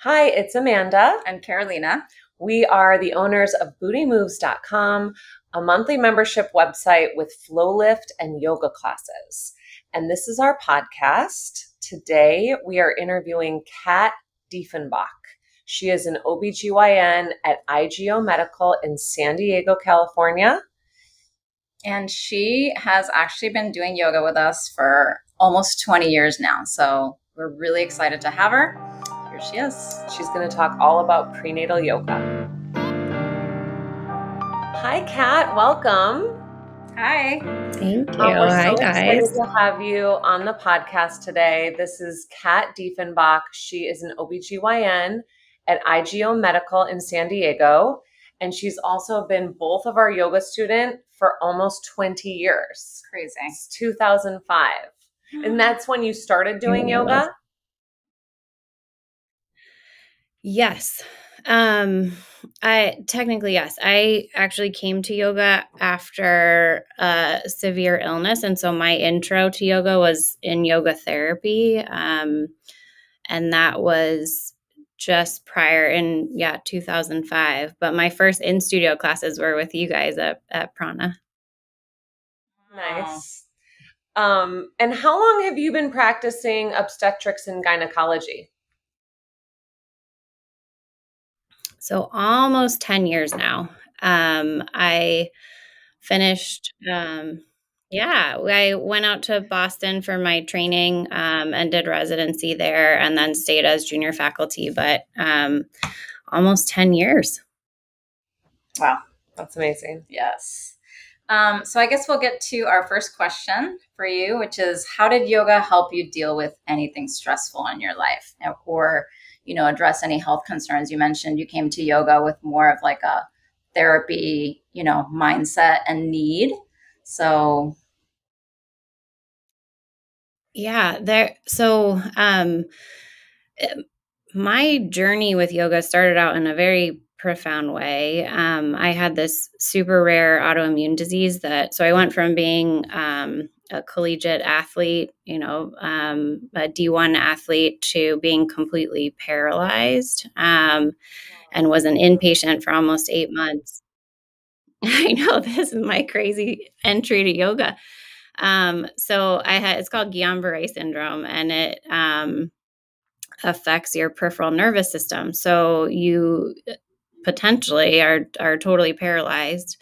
Hi, it's Amanda. And Carolina. We are the owners of bootymoves.com, a monthly membership website with flow lift and yoga classes. And this is our podcast. Today, we are interviewing Kat Dieffenbach. She is an OBGYN at IGO Medical in San Diego, California. And she has actually been doing yoga with us for almost 20 years now. So we're really excited to have her. Here she is. She's going to talk all about prenatal yoga. Hi, Kat. Welcome. Hi. Thank you. We're Hi, so guys. excited to have you on the podcast today. This is Kat Dieffenbach. She is an OBGYN at IGO Medical in San Diego. And she's also been both of our yoga student for almost 20 years. Crazy. It's 2005. And that's when you started doing yoga? Yes. Yes. I actually came to yoga after a severe illness. And so my intro to yoga was in yoga therapy. And that was just prior in 2005. But my first in-studio classes were with you guys at Prana. Nice. And how long have you been practicing obstetrics and gynecology? So almost 10 years now. I finished, I went out to Boston for my training and did residency there and then stayed as junior faculty, but almost 10 years. Wow. That's amazing. Yes. So I guess we'll get to our first question for you, which is, how did yoga help you deal with anything stressful in your life or address any health concerns? You mentioned you came to yoga with more of like a therapy, mindset and need. So. Yeah, my journey with yoga started out in a very profound way. I had this super rare autoimmune disease so I went from being a collegiate athlete, a D1 athlete, to being completely paralyzed, and was an inpatient for almost 8 months. I know, this is my crazy entry to yoga. So it's called Guillain-Barré syndrome, and it affects your peripheral nervous system. So you potentially are totally paralyzed.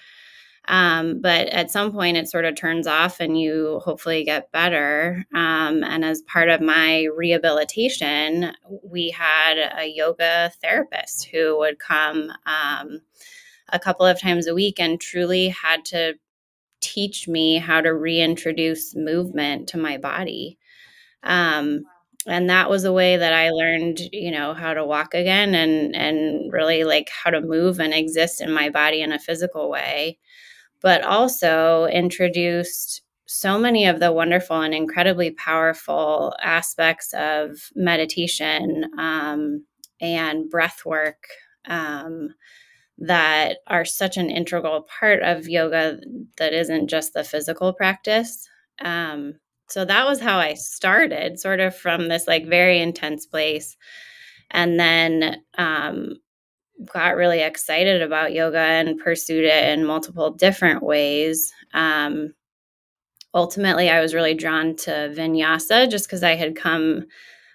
But at some point it sort of turns off and you hopefully get better. And as part of my rehabilitation, we had a yoga therapist who would come a couple of times a week and truly had to teach me how to reintroduce movement to my body. And that was a way that I learned, how to walk again and really like how to move and exist in my body in a physical way, but also introduced so many of the wonderful and incredibly powerful aspects of meditation and breath work that are such an integral part of yoga that isn't just the physical practice. So that was how I started, sort of from this like very intense place, and then got really excited about yoga and pursued it in multiple different ways. Ultimately, I was really drawn to vinyasa just because I had come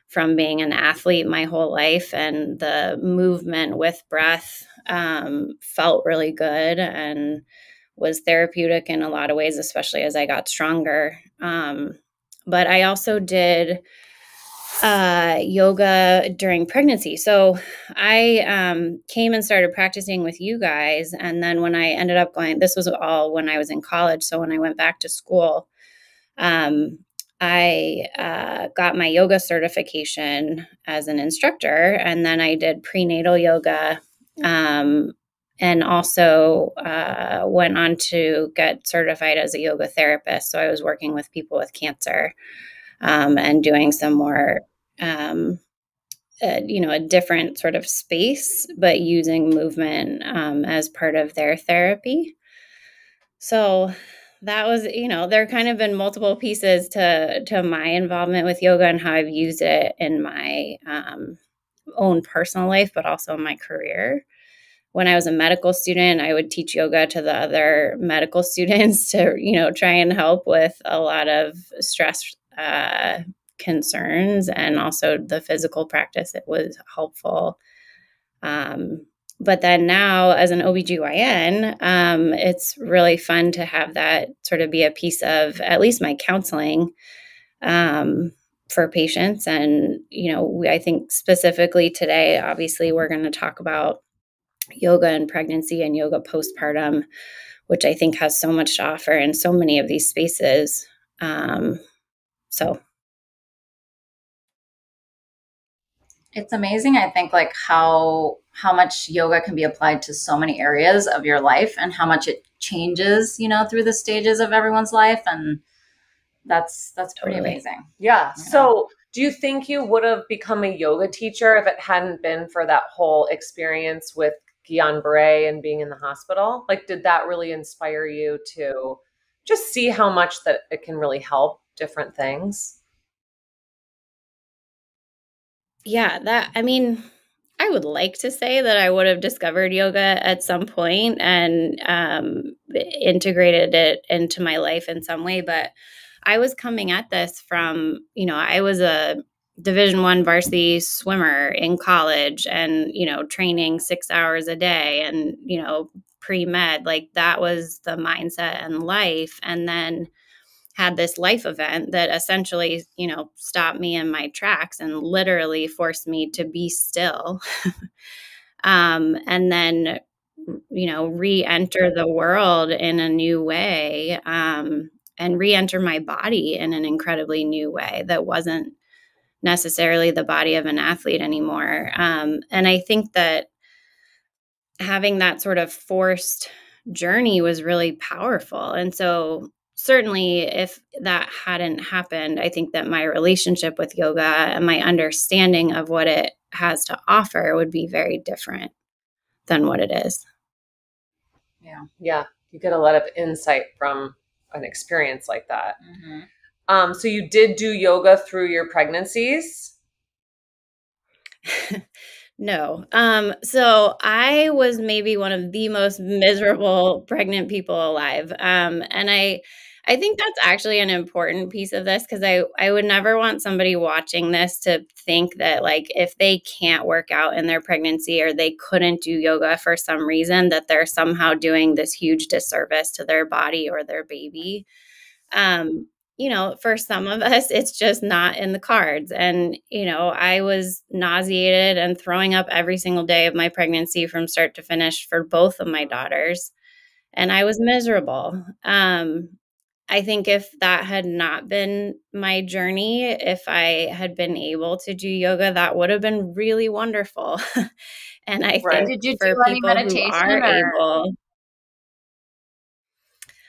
from being an athlete my whole life, and the movement with breath felt really good and was therapeutic in a lot of ways, especially as I got stronger. But I also did yoga during pregnancy. So I came and started practicing with you guys. And then when I ended up going, this was all when I was in college. So when I went back to school, I got my yoga certification as an instructor, and then I did prenatal yoga, and also went on to get certified as a yoga therapist. So I was working with people with cancer and doing some more, a different sort of space, but using movement as part of their therapy. So that was, there kind of been multiple pieces to my involvement with yoga and how I've used it in my own personal life, but also my career. When I was a medical student, I would teach yoga to the other medical students to, try and help with a lot of stress concerns, and also the physical practice. It was helpful. But then now as an OBGYN, it's really fun to have that sort of be a piece of at least my counseling for patients. And, I think specifically today, obviously, we're going to talk about yoga and pregnancy and yoga postpartum, which I think has so much to offer in so many of these spaces. So it's amazing, I think, like how much yoga can be applied to so many areas of your life, and how much it changes, through the stages of everyone's life. And that's pretty amazing. Yeah. So do you think you would have become a yoga teacher if it hadn't been for that whole experience with Guillain-Barré and being in the hospital? Like, did that really inspire you to just see how much that it can really help different things? Yeah, I would like to say that I would have discovered yoga at some point and integrated it into my life in some way. But I was coming at this from, I was a Division I varsity swimmer in college, and, training 6 hours a day, and, pre-med, like that was the mindset and life. And then had this life event that essentially, stopped me in my tracks and literally forced me to be still. And then, re-enter the world in a new way, and re-enter my body in an incredibly new way that wasn't necessarily the body of an athlete anymore. And I think that having that sort of forced journey was really powerful. And so certainly if that hadn't happened, I think that my relationship with yoga and my understanding of what it has to offer would be very different than what it is. Yeah. Yeah. You get a lot of insight from an experience like that. Mm-hmm. So you did do yoga through your pregnancies? No. So I was maybe one of the most miserable pregnant people alive. And I think that's actually an important piece of this, because I would never want somebody watching this to think that, like, if they can't work out in their pregnancy or they couldn't do yoga for some reason, that they're somehow doing this huge disservice to their body or their baby. For some of us, it's just not in the cards. And, I was nauseated and throwing up every single day of my pregnancy from start to finish for both of my daughters. And I was miserable. I think if that had not been my journey, if I had been able to do yoga, that would have been really wonderful. And I Right. think Did you for do any people who meditation, are or able,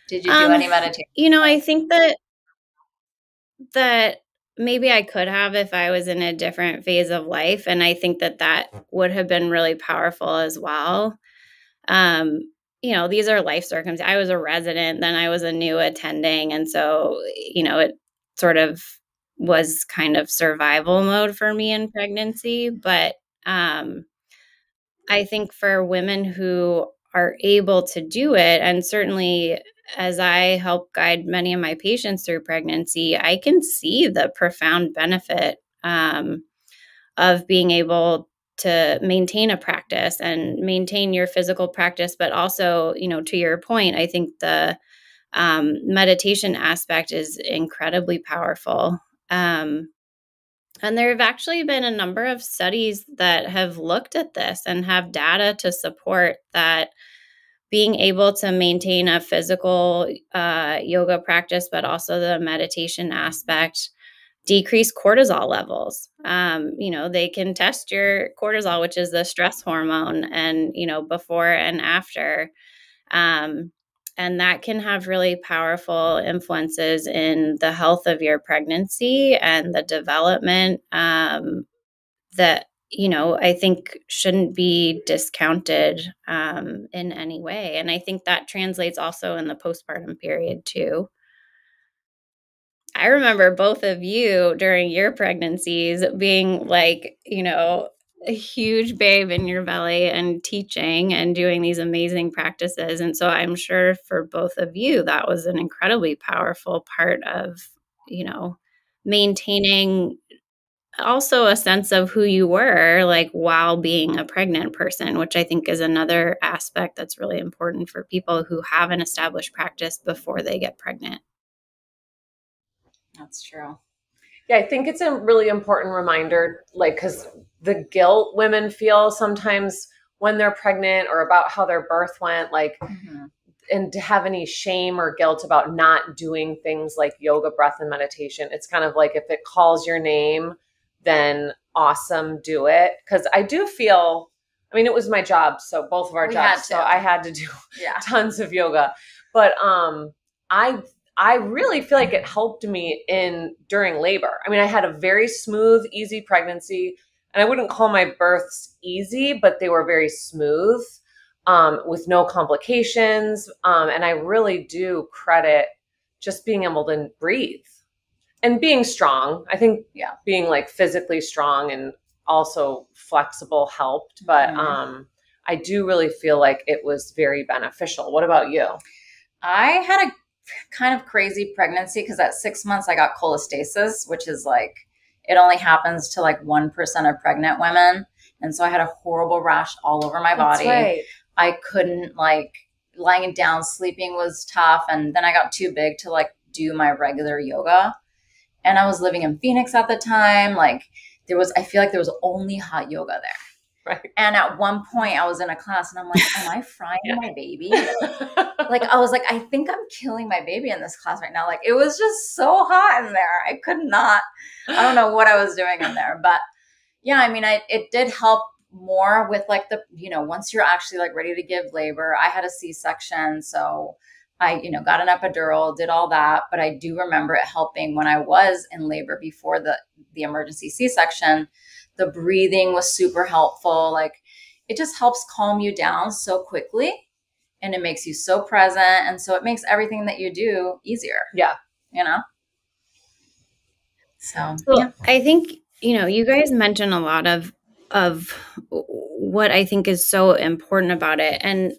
did you do any meditation? I think that maybe I could have if I was in a different phase of life. And I think that would have been really powerful as well. These are life circumstances. I was a resident, then I was a new attending. And so, it sort of was kind of survival mode for me in pregnancy. But I think for women who are able to do it, and certainly as I help guide many of my patients through pregnancy, I can see the profound benefit of being able to maintain a practice and maintain your physical practice. But also, to your point, I think the meditation aspect is incredibly powerful. And there have actually been a number of studies that have looked at this and have data to support that being able to maintain a physical yoga practice, but also the meditation aspect, decrease cortisol levels. They can test your cortisol, which is the stress hormone, and, before and after. And that can have really powerful influences in the health of your pregnancy and the development that, I think shouldn't be discounted in any way. And I think that translates also in the postpartum period too. I remember both of you during your pregnancies being like, a huge babe in your belly and teaching and doing these amazing practices. And so I'm sure for both of you, that was an incredibly powerful part of, maintaining also a sense of who you were, like, while being a pregnant person, which I think is another aspect that's really important for people who have an established practice before they get pregnant. That's true. Yeah, I think it's a really important reminder, like, because the guilt women feel sometimes when they're pregnant or about how their birth went, like, and to have any shame or guilt about not doing things like yoga, breath, and meditation. It's kind of like, if it calls your name, then awesome, do it. Because I do feel, I mean, it was my job, so both of our jobs, so I had to do tons of yoga. But I really feel like it helped me during labor. I mean, I had a very smooth, easy pregnancy, and I wouldn't call my births easy, but they were very smooth, with no complications. And I really do credit just being able to breathe and being strong. I think being like physically strong and also flexible helped, but I do really feel like it was very beneficial. What about you? I had a kind of crazy pregnancy because at 6 months I got cholestasis, which is like, it only happens to like 1% of pregnant women. And so I had a horrible rash all over my body. That's right. I couldn't, like, lying down, sleeping was tough. And then I got too big to like do my regular yoga. And I was living in Phoenix at the time. Like, I feel like there was only hot yoga there. Right. And at one point I was in a class and I'm like, am I frying my baby? Like, I was like, I think I'm killing my baby in this class right now. Like, it was just so hot in there. I could not, I don't know what I was doing in there, but yeah, I mean, it did help more with like once you're actually like ready to give labor. I had a C-section. So I, got an epidural, did all that, but I do remember it helping when I was in labor before the emergency C-section. The breathing was super helpful. Like, it just helps calm you down so quickly, and it makes you so present. And so it makes everything that you do easier. Yeah. So yeah. I think, you guys mentioned a lot of what I think is so important about it. And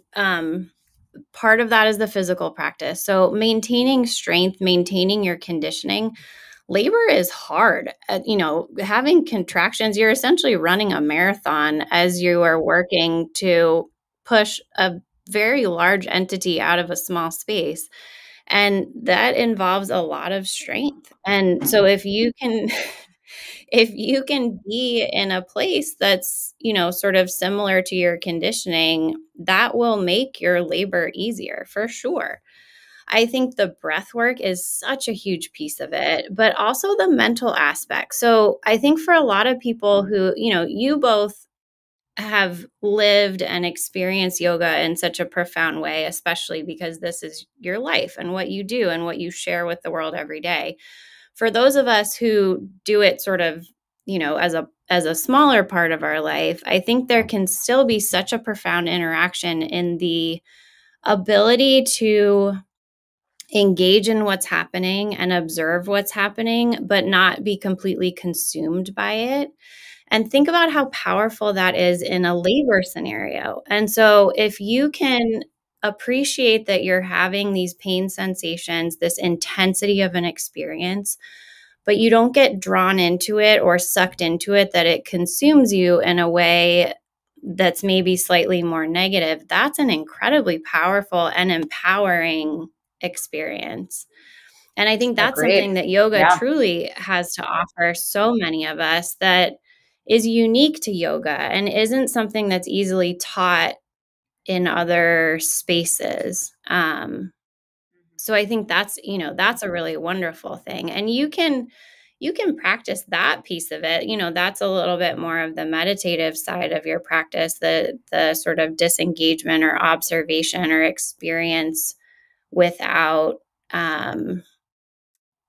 part of that is the physical practice. So maintaining strength, maintaining your conditioning. Labor is hard. Having contractions, you're essentially running a marathon as you are working to push a very large entity out of a small space. And that involves a lot of strength. And so if you can be in a place that's, sort of similar to your conditioning, that will make your labor easier for sure. I think the breath work is such a huge piece of it, but also the mental aspect. So I think for a lot of people who, you both have lived and experienced yoga in such a profound way, especially because this is your life and what you do and what you share with the world every day. For those of us who do it sort of, as a smaller part of our life, I think there can still be such a profound interaction in the ability to engage in what's happening and observe what's happening, but not be completely consumed by it. And think about how powerful that is in a labor scenario. And so if you can appreciate that you're having these pain sensations, this intensity of an experience, but you don't get drawn into it or sucked into it, that it consumes you in a way that's maybe slightly more negative, that's an incredibly powerful and empowering experience. And I think that's something that yoga truly has to offer so many of us, that is unique to yoga and isn't something that's easily taught in other spaces. So I think that's a really wonderful thing. And you can practice that piece of it. That's a little bit more of the meditative side of your practice, the sort of disengagement or observation or experience without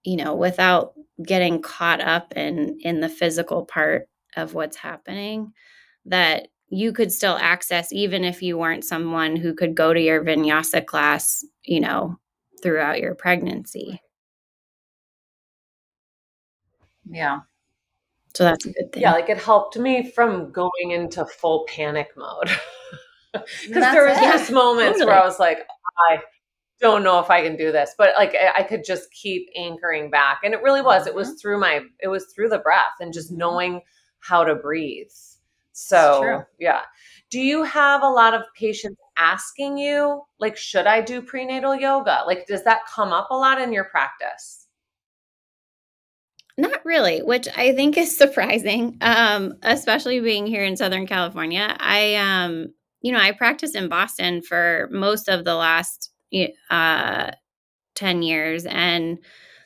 without getting caught up in the physical part of what's happening, that you could still access even if you weren't someone who could go to your vinyasa class, throughout your pregnancy. Yeah. So that's a good thing. Yeah, like it helped me from going into full panic mode. Because That's there was it. just moments Totally. where I was like, I don't know if I can do this, but like I could just keep anchoring back. And it really was. It was through the breath and just knowing how to breathe. It's So, true. yeah. Do you have a lot of patients asking you, like, should I do prenatal yoga? Like, does that come up a lot in your practice? Not really, which I think is surprising, especially being here in Southern California. I practiced in Boston for most of the last 10 years, and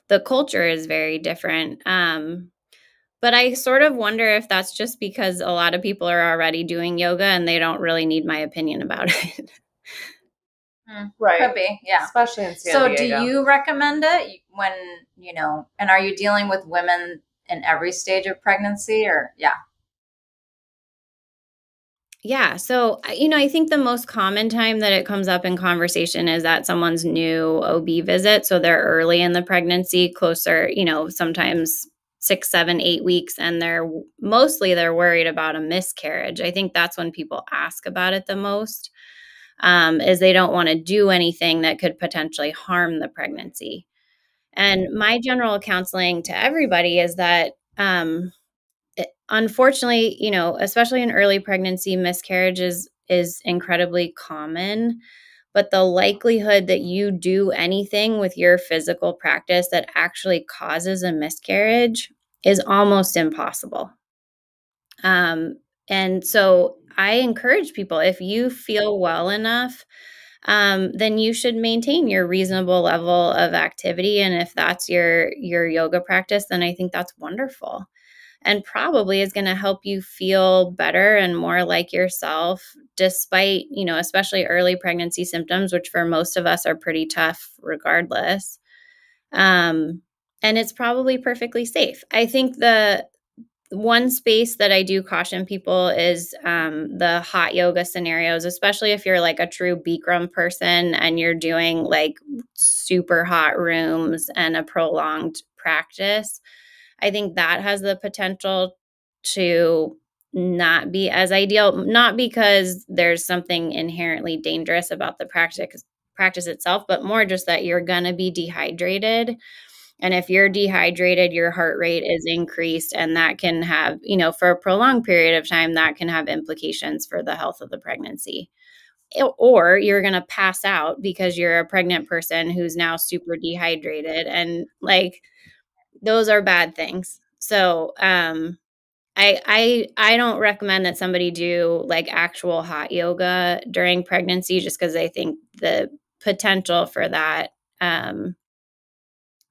the culture is very different. But I sort of wonder if that's just because a lot of people are already doing yoga and they don't really need my opinion about it. Right. Could be, yeah. Especially in San So do Diego. you recommend it when, and are you dealing with women in every stage of pregnancy or, yeah? Yeah. So, I think the most common time that it comes up in conversation is at someone's new OB visit. So they're early in the pregnancy, closer, sometimes 6, 7, 8 weeks. And they're worried about a miscarriage. I think that's when people ask about it the most, is they don't want to do anything that could potentially harm the pregnancy. And my general counseling to everybody is that, unfortunately, especially in early pregnancy, miscarriages is incredibly common. But the likelihood that you do anything with your physical practice that actually causes a miscarriage is almost impossible. And so I encourage people, if you feel well enough, then you should maintain your reasonable level of activity. And if that's your yoga practice, then I think that's wonderful and probably is going to help you feel better and more like yourself, despite, especially early pregnancy symptoms, which for most of us are pretty tough regardless. And it's probably perfectly safe. I think the one space that I do caution people is the hot yoga scenarios, especially if you're like a true Bikram person and you're doing like super hot rooms and a prolonged practice. I think that has the potential to not be as ideal, not because there's something inherently dangerous about the practice itself, but more just that you're going to be dehydrated. And if you're dehydrated, your heart rate is increased, and that can have, for a prolonged period of time, that can have implications for the health of the pregnancy. Or you're going to pass out because you're a pregnant person who's now super dehydrated. And like, those are bad things. So, I don't recommend that somebody do like actual hot yoga during pregnancy, just because I think the potential for that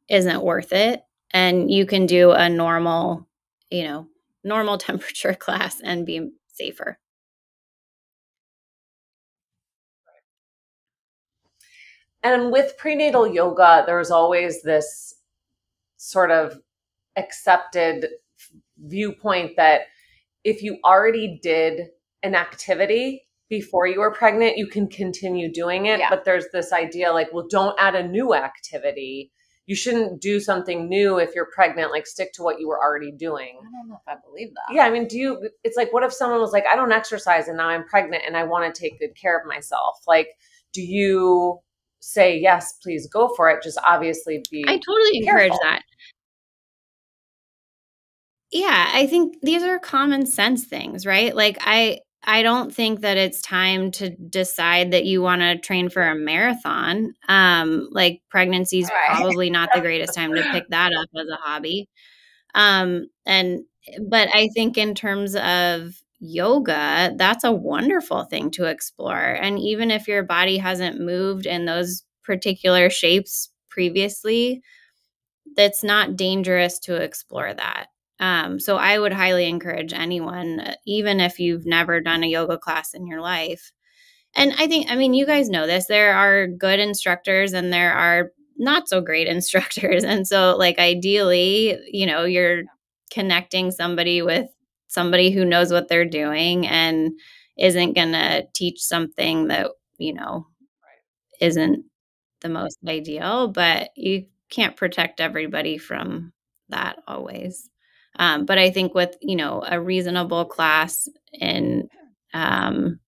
isn't worth it. And you can do a normal temperature class and be safer. And with prenatal yoga, there's always this sort of accepted viewpoint that if you already did an activity before you were pregnant, you can continue doing it. Yeah. But there's this idea like, well, don't add a new activity. You shouldn't do something new if you're pregnant, like stick to what you were already doing. I don't know if I believe that. Yeah, I mean, it's like, what if someone was like, I don't exercise and now I'm pregnant and I want to take good care of myself? Like, do you say, yes, please go for it? Just obviously be I totally encourage careful. that. Yeah, I think these are common sense things, right? Like I don't think that it's time to decide that you want to train for a marathon. Like pregnancy is Right. probably not the greatest time to pick that up as a hobby. And but I think in terms of yoga, that's a wonderful thing to explore. And even if your body hasn't moved in those particular shapes previously, that's not dangerous to explore that. So I would highly encourage anyone, even if you've never done a yoga class in your life. And I mean, you guys know this. There are good instructors and there are not so great instructors. And so, like, ideally, you're connecting somebody with somebody who knows what they're doing and isn't going to teach something that, isn't the most ideal, but you can't protect everybody from that always. But I think with, a reasonable class in, and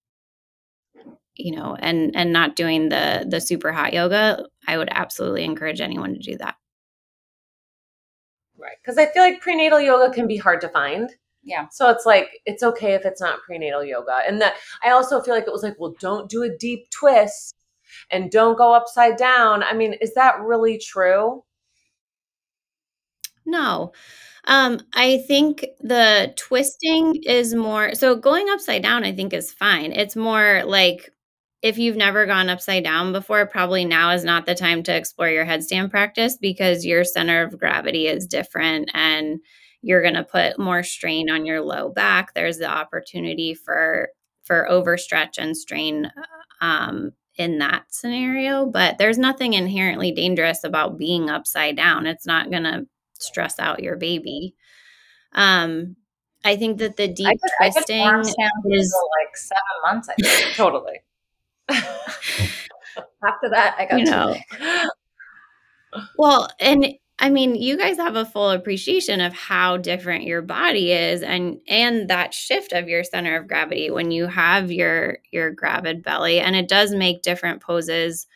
not doing the super hot yoga, I would absolutely encourage anyone to do that. Right. Because I feel like prenatal yoga can be hard to find. Yeah. So it's like, it's okay if it's not prenatal yoga. And that I also feel like it was like, well, don't do a deep twist and don't go upside down. I mean, is that really true? No. I think the twisting is more, so going upside down, I think is fine. It's more like if you've never gone upside down before, probably now is not the time to explore your headstand practice because your center of gravity is different and you're going to put more strain on your low back. There's the opportunity for overstretch and strain in that scenario, but there's nothing inherently dangerous about being upside down. It's not going to stress out your baby. I think that the deep twisting is like 7 months, I think. Totally. After that, I got well, and I mean, you guys have a full appreciation of how different your body is and that shift of your center of gravity when you have your gravid belly, and it does make different poses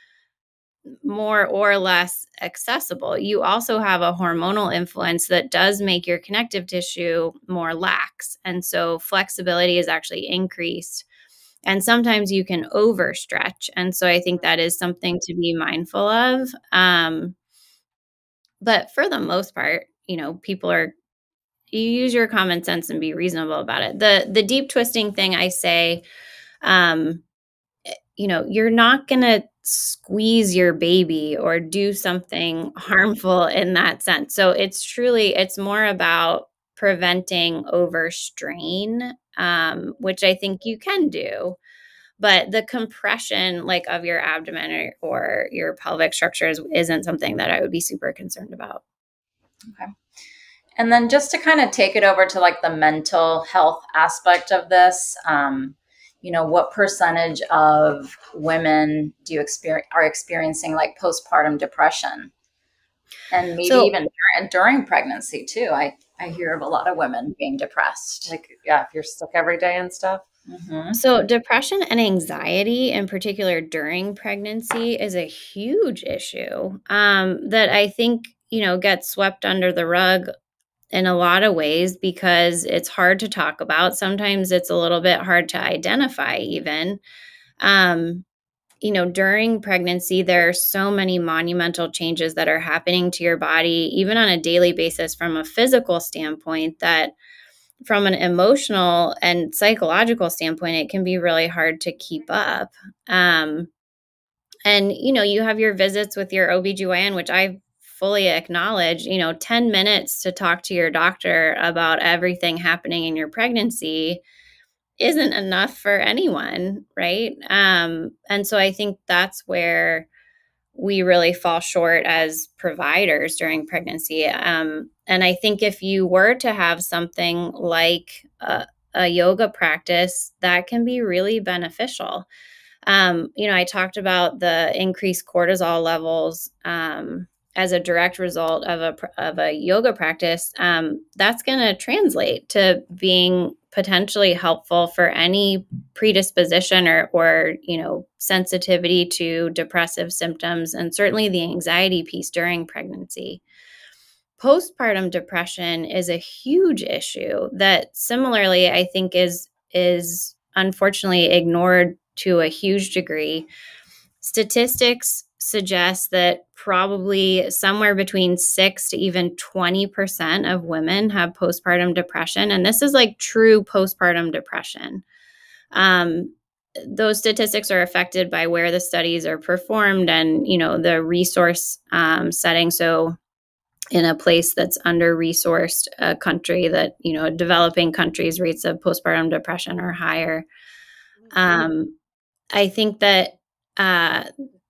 more or less accessible. You also have a hormonal influence that does make your connective tissue more lax. And so flexibility is actually increased. And sometimes you can overstretch. And so I think that is something to be mindful of. But for the most part, you use your common sense and be reasonable about it. The deep twisting thing, I say, you're not going to squeeze your baby or do something harmful in that sense. So it's more about preventing overstrain, which I think you can do. But the compression of your abdomen or your pelvic structures isn't something that I would be super concerned about. Okay. And then just to kind of take it over to the mental health aspect of this, what percentage of women are experiencing postpartum depression? And maybe even during pregnancy too. I hear of a lot of women being depressed. If you're sick every day and stuff. Mm-hmm. So depression and anxiety in particular during pregnancy is a huge issue that I think, gets swept under the rug in a lot of ways because it's hard to talk about. Sometimes it's a little bit hard to identify even. During pregnancy, there are so many monumental changes that are happening to your body, even on a daily basis from a physical standpoint, that from an emotional and psychological standpoint, it can be really hard to keep up. And, you have your visits with your OBGYN, which I fully acknowledge, 10 minutes to talk to your doctor about everything happening in your pregnancy isn't enough for anyone, right? And so I think that's where we really fall short as providers during pregnancy. And I think if you were to have something like a yoga practice, that can be really beneficial. I talked about the increased cortisol levels as a direct result of a yoga practice. That's going to translate to being potentially helpful for any predisposition or sensitivity to depressive symptoms, and certainly the anxiety piece during pregnancy. Postpartum depression is a huge issue that similarly I think is unfortunately ignored to a huge degree. Statistics suggest that probably somewhere between 6 to even 20% of women have postpartum depression. And this is true postpartum depression. Those statistics are affected by where the studies are performed and, the resource setting. So in a place that's under-resourced, a country that, developing countries' rates of postpartum depression are higher. I think that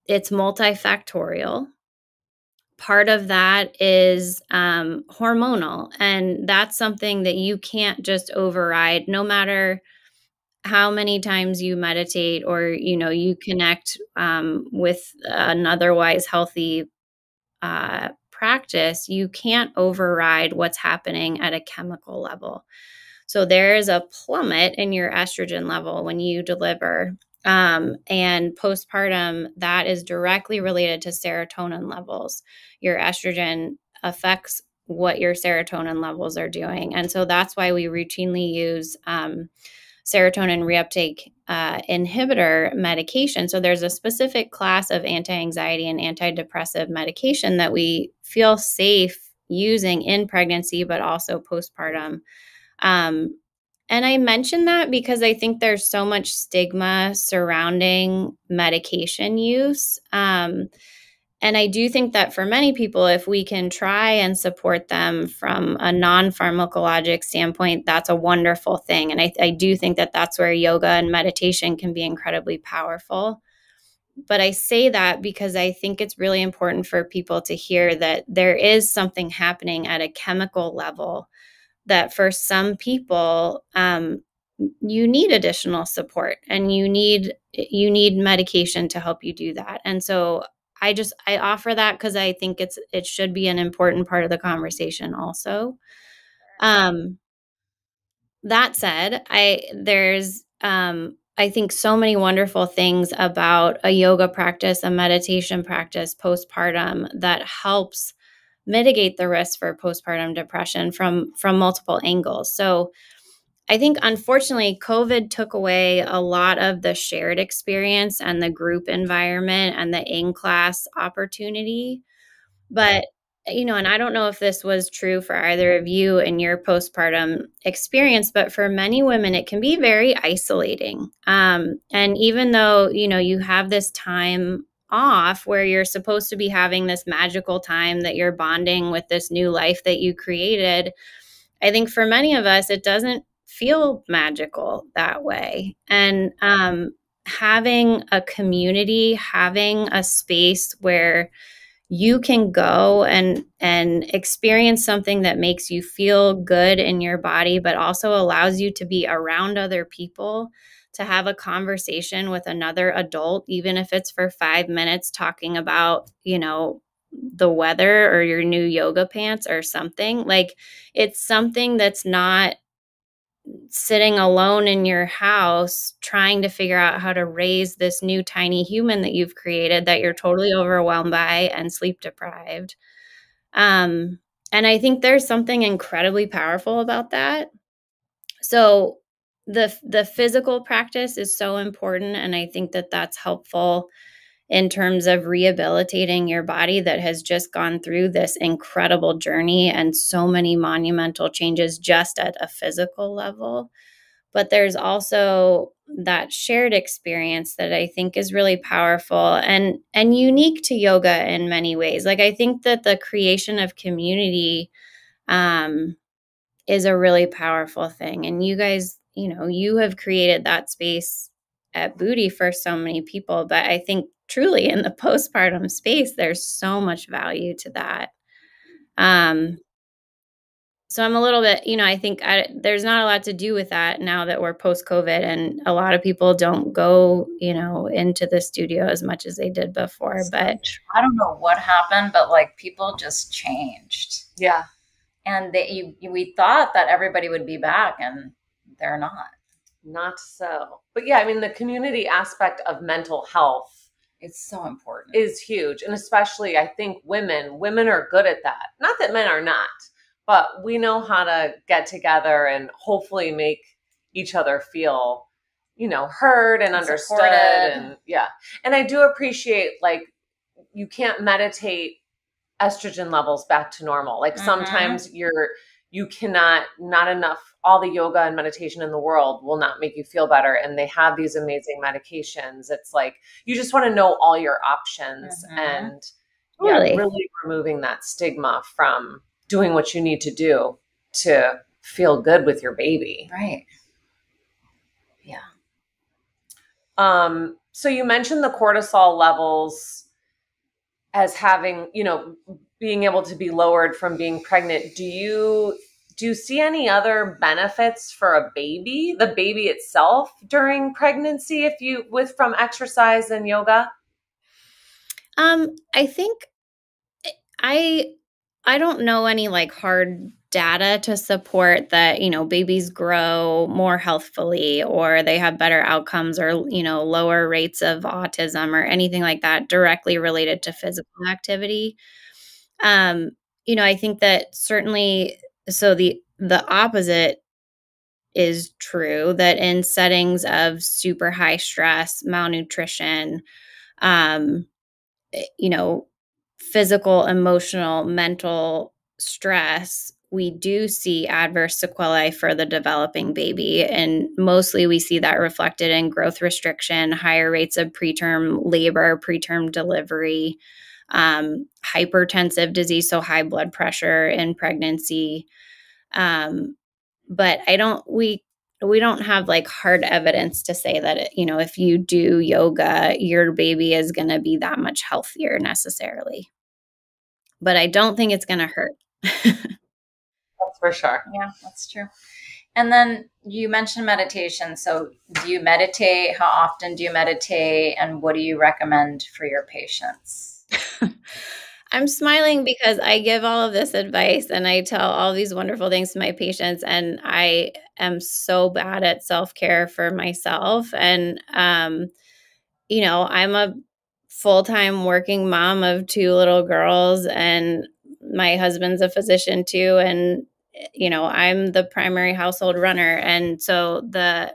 it's multifactorial. Part of that is hormonal, and that's something that you can't just override no matter how many times you meditate or, you connect with an otherwise healthy practice, you can't override what's happening at a chemical level. So there is a plummet in your estrogen level when you deliver. And postpartum, that is directly related to serotonin levels. Your estrogen affects what your serotonin levels are doing. And so that's why we routinely use serotonin reuptake inhibitor medication. So there's a specific class of anti-anxiety and antidepressive medication that we feel safe using in pregnancy, but also postpartum. And I mention that because I think there's so much stigma surrounding medication use. And I do think that for many people, if we can try and support them from a non-pharmacologic standpoint, that's a wonderful thing. And I do think that that's where yoga and meditation can be incredibly powerful. But I say that because I think it's really important for people to hear that there is something happening at a chemical level that for some people, you need additional support and you need medication to help you do that. And so I offer that because I think it should be an important part of the conversation also. That said, there's I think so many wonderful things about a yoga practice, a meditation practice postpartum that helps mitigate the risk for postpartum depression from multiple angles. So I think, unfortunately, COVID took away a lot of the shared experience and the group environment and the in-class opportunity. But, and I don't know if this was true for either of you in your postpartum experience, but for many women, it can be very isolating. And even though, you have this time off where you're supposed to be having this magical time that you're bonding with this new life that you created, I think for many of us, it doesn't feel magical that way. And having a community, having a space where you can go and experience something that makes you feel good in your body, but also allows you to be around other people, to have a conversation with another adult, even if it's for 5 minutes, talking about, the weather or your new yoga pants or something. Like, it's something that's not sitting alone in your house trying to figure out how to raise this new tiny human that you've created that you're totally overwhelmed by and sleep deprived. And I think there's something incredibly powerful about that. So the physical practice is so important, and I think that that's helpful in terms of rehabilitating your body that has just gone through this incredible journey and so many monumental changes just at a physical level. But there's also that shared experience that I think is really powerful and unique to yoga in many ways. Like, I think that the creation of community is a really powerful thing. And you guys, you have created that space at Büddhi for so many people, but I think truly in the postpartum space, there's so much value to that. So I'm a little bit, I think there's not a lot to do with that now that we're post-COVID, and a lot of people don't go, into the studio as much as they did before. But I don't know what happened, but like people just changed. Yeah. And we thought that everybody would be back, and they're not. Not so. But yeah, I mean, the community aspect of mental health It's so important. Is huge. And especially, I think women are good at that. Not that men are not, but we know how to get together and hopefully make each other feel, heard and understood. And yeah. And I do appreciate, like, you can't meditate estrogen levels back to normal. Like, sometimes you cannot, not enough, all the yoga and meditation in the world will not make you feel better. And they have these amazing medications. It's like, you just want to know all your options and really removing that stigma from doing what you need to do to feel good with your baby. Right. Yeah. So you mentioned the cortisol levels as having, being able to be lowered from being pregnant. Do you see any other benefits for a baby, the baby itself during pregnancy from exercise and yoga? I think I don't know any like hard data to support that, babies grow more healthfully or they have better outcomes or, lower rates of autism or anything like that directly related to physical activity. Um, I think that certainly, so the opposite is true, that in settings of super high stress, malnutrition, um, you know, physical, emotional, mental stress, we do see adverse sequelae for the developing baby. And mostly we see that reflected in growth restriction, higher rates of preterm labor, preterm delivery, hypertensive disease, so high blood pressure in pregnancy. But we don't have like hard evidence to say that if you do yoga, your baby is going to be that much healthier necessarily. But I don't think it's going to hurt. That's for sure. Yeah, that's true. And then you mentioned meditation. So do you meditate? How often do you meditate? And what do you recommend for your patients? I'm smiling because I give all of this advice and I tell all these wonderful things to my patients, and I am so bad at self-care for myself. And, I'm a full-time working mom of 2 little girls, and my husband's a physician too. And, I'm the primary household runner. And so the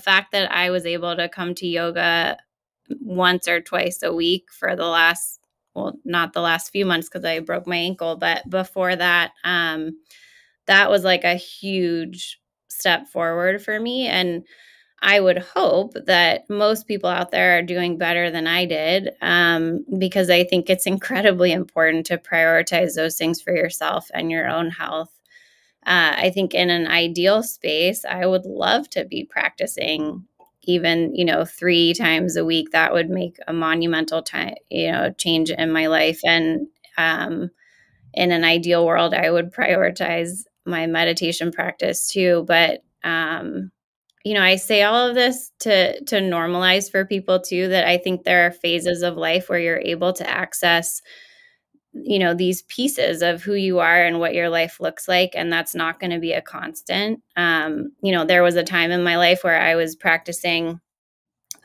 fact that I was able to come to yoga once or twice a week for the last, well, not the last few months because I broke my ankle, but before that, that was like a huge step forward for me. And I would hope that most people out there are doing better than I did, because I think it's incredibly important to prioritize those things for yourself and your own health. I think in an ideal space, I would love to be practicing even, 3 times a week. That would make a monumental time, change in my life. And in an ideal world, I would prioritize my meditation practice too. But I say all of this to normalize for people too, that I think there are phases of life where you're able to access these pieces of who you are and what your life looks like. And that's not going to be a constant. There was a time in my life where I was practicing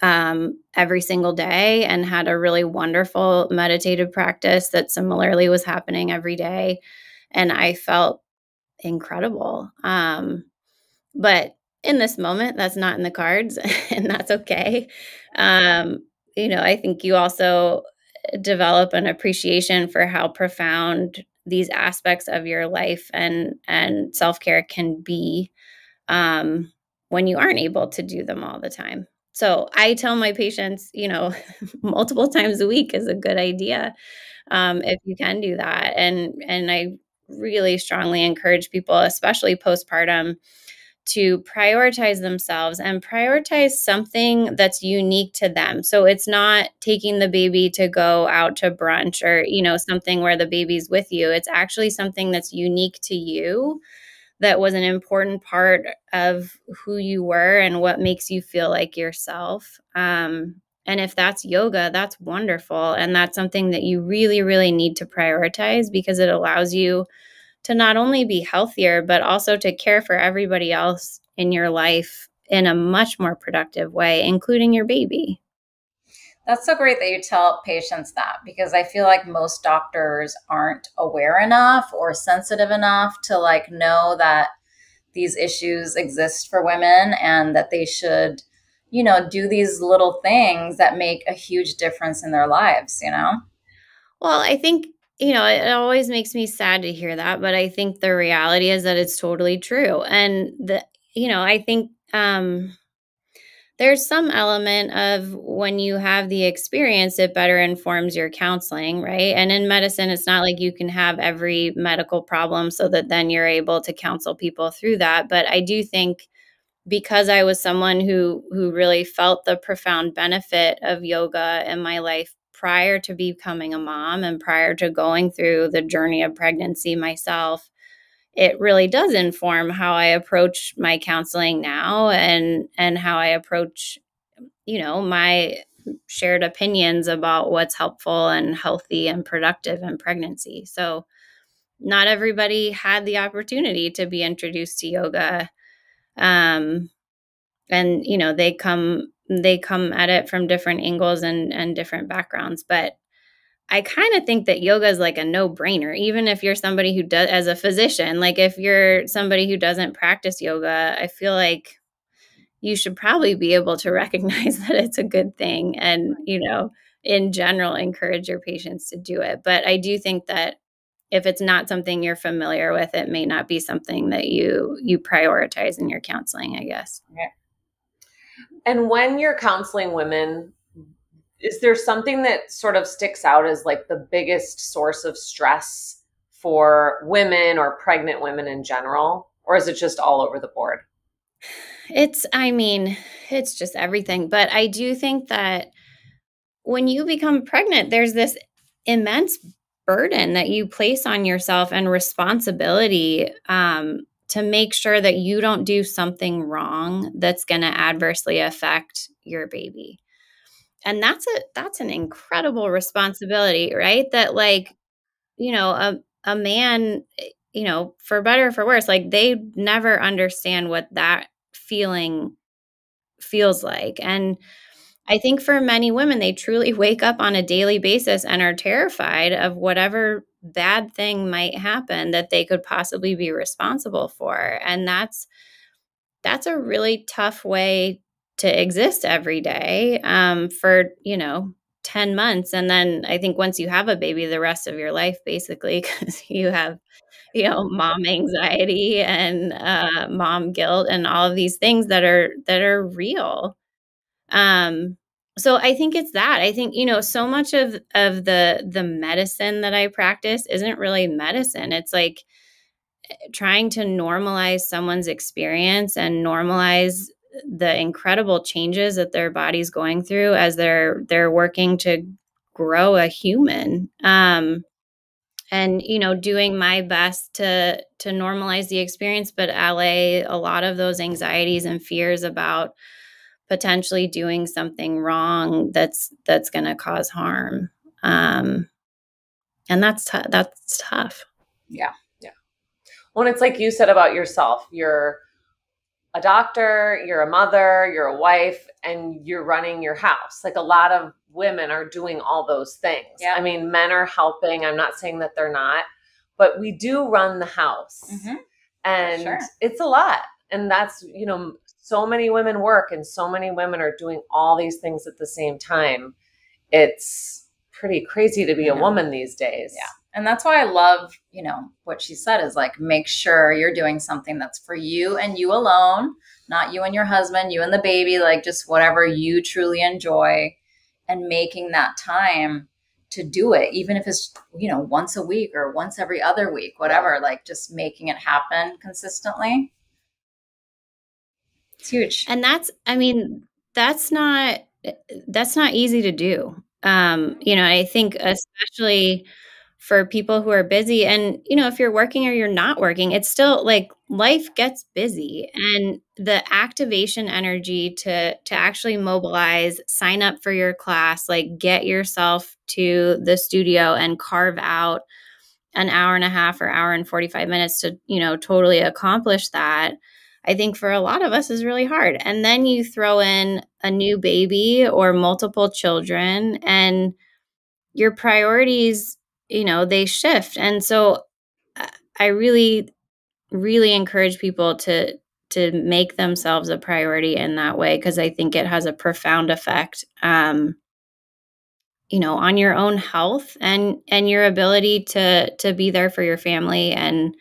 every single day and had a really wonderful meditative practice that similarly was happening every day. And I felt incredible. But in this moment, that's not in the cards, and that's okay. I think you also develop an appreciation for how profound these aspects of your life and self-care can be, when you aren't able to do them all the time. So I tell my patients, multiple times a week is a good idea, if you can do that. And I really strongly encourage people, especially postpartum, to prioritize themselves and prioritize something that's unique to them. So it's not taking the baby to go out to brunch or, something where the baby's with you. It's actually something that's unique to you, that was an important part of who you were and what makes you feel like yourself. And if that's yoga, that's wonderful. And that's something that you really, really need to prioritize, because it allows you to not only be healthier, but also to care for everybody else in your life in a much more productive way, including your baby. That's so great that you tell patients that, because I feel like most doctors aren't aware enough or sensitive enough to like know that these issues exist for women and that they should, do these little things that make a huge difference in their lives, Well, I think, it always makes me sad to hear that, but I think the reality is that it's totally true. And I think, there's some element of when you have the experience, it better informs your counseling, right? And in medicine, it's not like you can have every medical problem so that then you're able to counsel people through that. But I do think, because I was someone who really felt the profound benefit of yoga in my life prior to becoming a mom and prior to going through the journey of pregnancy myself, it really does inform how I approach my counseling now and how I approach, my shared opinions about what's helpful and healthy and productive in pregnancy. So not everybody had the opportunity to be introduced to yoga. And, they come at it from different angles and different backgrounds. But I kind of think that yoga is like a no-brainer, even if you're somebody who does, as a physician, like if you're somebody who doesn't practice yoga, I feel like you should probably be able to recognize that it's a good thing and, in general, encourage your patients to do it. But I do think that if it's not something you're familiar with, it may not be something that you prioritize in your counseling, I guess. Okay. And when you're counseling women, is there something that sort of sticks out as like the biggest source of stress for women or pregnant women in general? Or is it just all over the board? It's just everything. But I do think that when you become pregnant, there's this immense burden that you place on yourself and responsibility to make sure that you don't do something wrong that's going to adversely affect your baby. And that's an incredible responsibility, right? That a man, for better or for worse, like they never understand what that feeling feels like. And I think for many women, they truly wake up on a daily basis and are terrified of whatever bad thing might happen that they could possibly be responsible for. And that's a really tough way to exist every day for, 10 months. And then I think once you have a baby, the rest of your life, basically, because you have, mom anxiety and mom guilt and all of these things that are real. So I think it's that. I think, so much of the medicine that I practice isn't really medicine. It's like trying to normalize someone's experience and normalize the incredible changes that their body's going through as they're working to grow a human. And doing my best to normalize the experience, but allay a lot of those anxieties and fears about potentially doing something wrong that's going to cause harm. And that's tough. Yeah. Well, it's like you said about yourself, you're a doctor, you're a mother, you're a wife, and you're running your house. Like a lot of women are doing all those things. Yeah. I mean, men are helping. I'm not saying that they're not, but we do run the house. Mm-hmm. And sure. It's a lot. And that's, so many women work and so many women are doing all these things at the same time. It's pretty crazy to be a woman these days. Yeah. And that's why I love, what she said is like, make sure you're doing something that's for you and you alone, not you and your husband, you and the baby, like just whatever you truly enjoy, and making that time to do it, even if it's, once a week or once every other week, whatever, like just making it happen consistently. It's huge. And that's not easy to do. I think especially for people who are busy and, if you're working or you're not working, it's still like life gets busy, and the activation energy to actually mobilize, sign up for your class, like get yourself to the studio and carve out an hour and a half or hour and 45 minutes to, totally accomplish that. I think for a lot of us is really hard. And then you throw in a new baby or multiple children and your priorities, they shift. And so I really, really encourage people to make themselves a priority in that way, because I think it has a profound effect, on your own health and your ability to be there for your family and,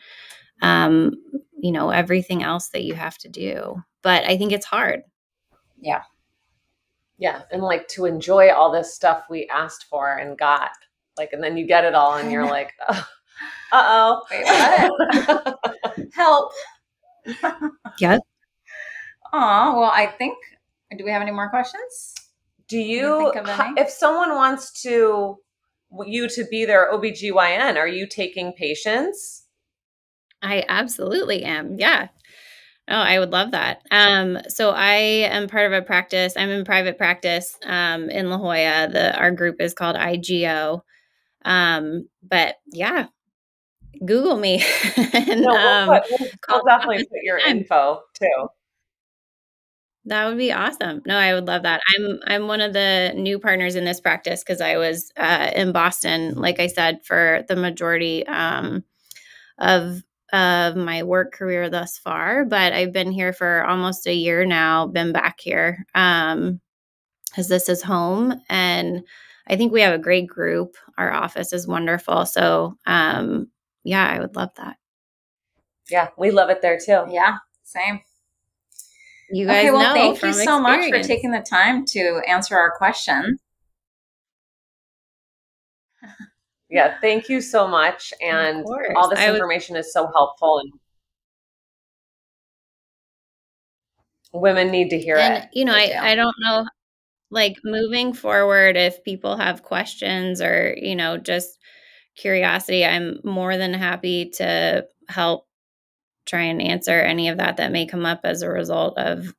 everything else that you have to do. But I think it's hard. Yeah. Yeah. And like to enjoy all this stuff we asked for and got, like, and then you get it all and you're like, uh-oh. Wait, what? Help. Yep. Oh, well, I think, do we have any more questions? Do you think of any? If someone wants you to be their OBGYN, are you taking patients? I absolutely am. Yeah. Oh, I would love that. So I am part of a practice. I'm in private practice in La Jolla. Our group is called IGO. But yeah, Google me and No, call we'll definitely put your info too. That would be awesome. No, I would love that. I'm one of the new partners in this practice because I was in Boston, like I said, for the majority of my work career thus far. But I've been here for almost a year now. Been back here because this is home, and I think we have a great group. Our office is wonderful. So yeah, I would love that. Yeah, we love it there too. Yeah, same. You guys know thank from you so much for experience. taking the time to answer our question. Yeah, thank you so much. And all this information is so helpful, and women need to hear it. You know, I don't know, like moving forward, if people have questions or, you know, just curiosity, I'm more than happy to help try and answer any of that may come up as a result of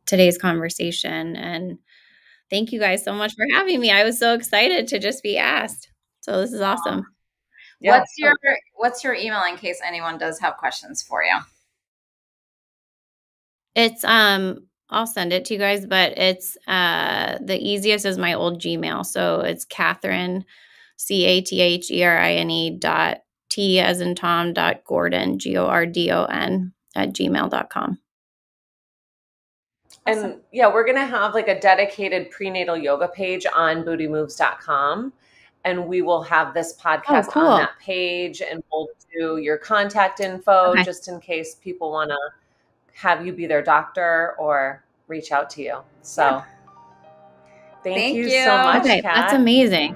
today's conversation. And thank you guys so much for having me. I was so excited to just be asked. So this is awesome. Yeah. What's your email in case anyone does have questions for you? It's I'll send it to you guys, but it's the easiest is my old Gmail. So it's Catherine, CATHERINE .T as in Tom .Gordon GORDON @gmail.com. Awesome. And yeah, we're going to have like a dedicated prenatal yoga page on BoodyMoves.com. And we will have this podcast on that page, and we'll do your contact info just in case people want to have you be their doctor or reach out to you. So thank you so much, Kat. That's amazing.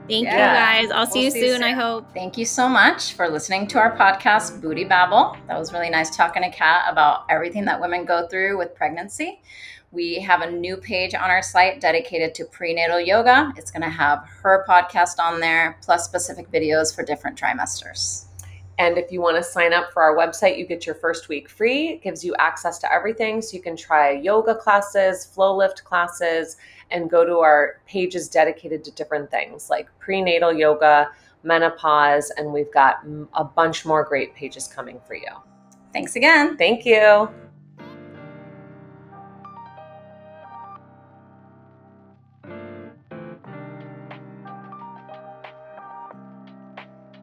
Thank you guys. I'll see you soon, I hope. Thank you so much for listening to our podcast, Booty Babble. That was really nice talking to Kat about everything that women go through with pregnancy. We have a new page on our site dedicated to prenatal yoga. It's going to have her podcast on there, plus specific videos for different trimesters. And if you want to sign up for our website, you get your first week free. It gives you access to everything. So you can try yoga classes, flow lift classes, and go to our pages dedicated to different things like prenatal yoga, menopause, and we've got a bunch more great pages coming for you. Thanks again. Thank you.